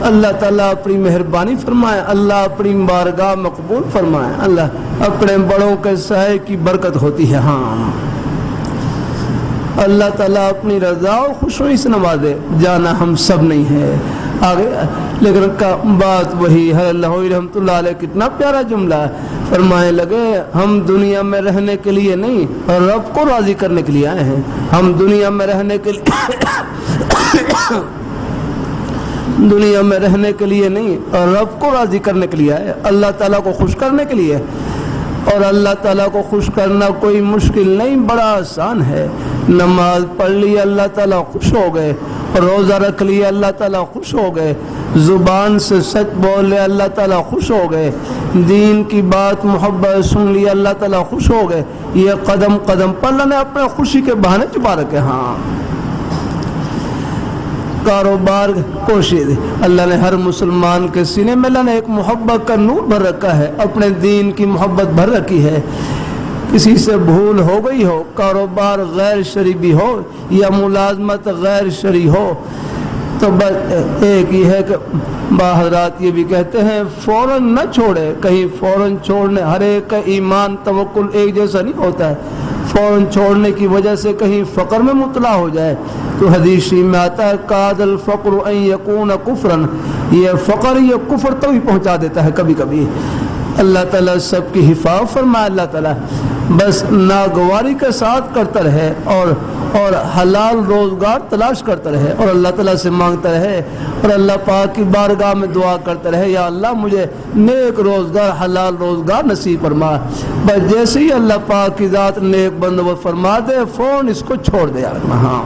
اللہ تعالیٰ اپنی مہربانی فرمائے، اللہ اپنی بارگاہ مقبول فرمائے، اللہ اپنے بڑوں کے سائے کی برکت ہوتی ہے۔ ہاں اللہ تعالیٰ اپنی رضا و خوشوئی سے نوازے، جانا ہم سب نہیں ہے آگے، لیکن بات وہی ہے۔ اللہ رحمۃ اللہ علیہ کتنا پیارا جملہ ہے، فرمائے لگے ہم دنیا میں رہنے کے لیے نہیں اور رب کو راضی کرنے کے لیے آئے ہیں۔ ہم دنیا میں رہنے کے لیے دنیا میں رہنے کے لیے نہیں اور رب کو راضی کرنے کے لیے آئے، اللہ تعالیٰ کو خوش کرنے کے لیے۔ اور اللہ تعالیٰ کو خوش کرنا کوئی مشکل نہیں، بڑا آسان ہے۔ نماز پڑھ لی اللہ تعالیٰ خوش ہو گئے، روزہ رکھ لیا اللہ تعالیٰ خوش ہو گئے، زبان سے سچ بول لے اللہ تعالیٰ خوش ہو گئے، دین کی بات محبت سن لی اللہ تعالیٰ خوش ہو گئے۔ یہ قدم قدم پر اللہ نے اپنے خوشی کے بہانے چھپا رکھے۔ ہاں کاروبار کوشش، اللہ نے ہر مسلمان کے سینے میں اللہ نے ایک محبت کا نور بھر رکھا ہے، اپنے دین کی محبت بھر رکھی ہے۔ کسی سے بھول ہو گئی ہو، کاروبار غیر شرعی بھی ہو یا ملازمت غیر شرعی ہو، تو بس ایک ہی ہے کہ حضرات یہ بھی کہتے ہیں فوراً نہ چھوڑے، کہیں فوراً چھوڑنے، ہر ایک کا ایمان توکل ایک جیسا نہیں ہوتا ہے، فوراً چھوڑنے کی وجہ سے کہیں فقر میں مبتلا ہو جائے تو حدیث شریف میں آتا ہے کاد الفقر ان یکون کفرا، یہ فقر یہ کفر تو ہی پہنچا دیتا ہے کبھی کبھی۔ اللہ تعالیٰ سب کی حفاظت فرمائے، اللہ تعالیٰ بس ناگواری کے ساتھ کرتا رہے اور حلال روزگار تلاش کرتا رہے اور اللہ تعالیٰ سے مانگتا رہے اور اللہ پاک کی بارگاہ میں دعا کرتا رہے یا اللہ مجھے نیک روزگار حلال روزگار نصیب فرما۔ بس جیسے ہی اللہ پاک کی ذات نیک بندوبست فرما دے فون اس کو چھوڑ دے۔ ہاں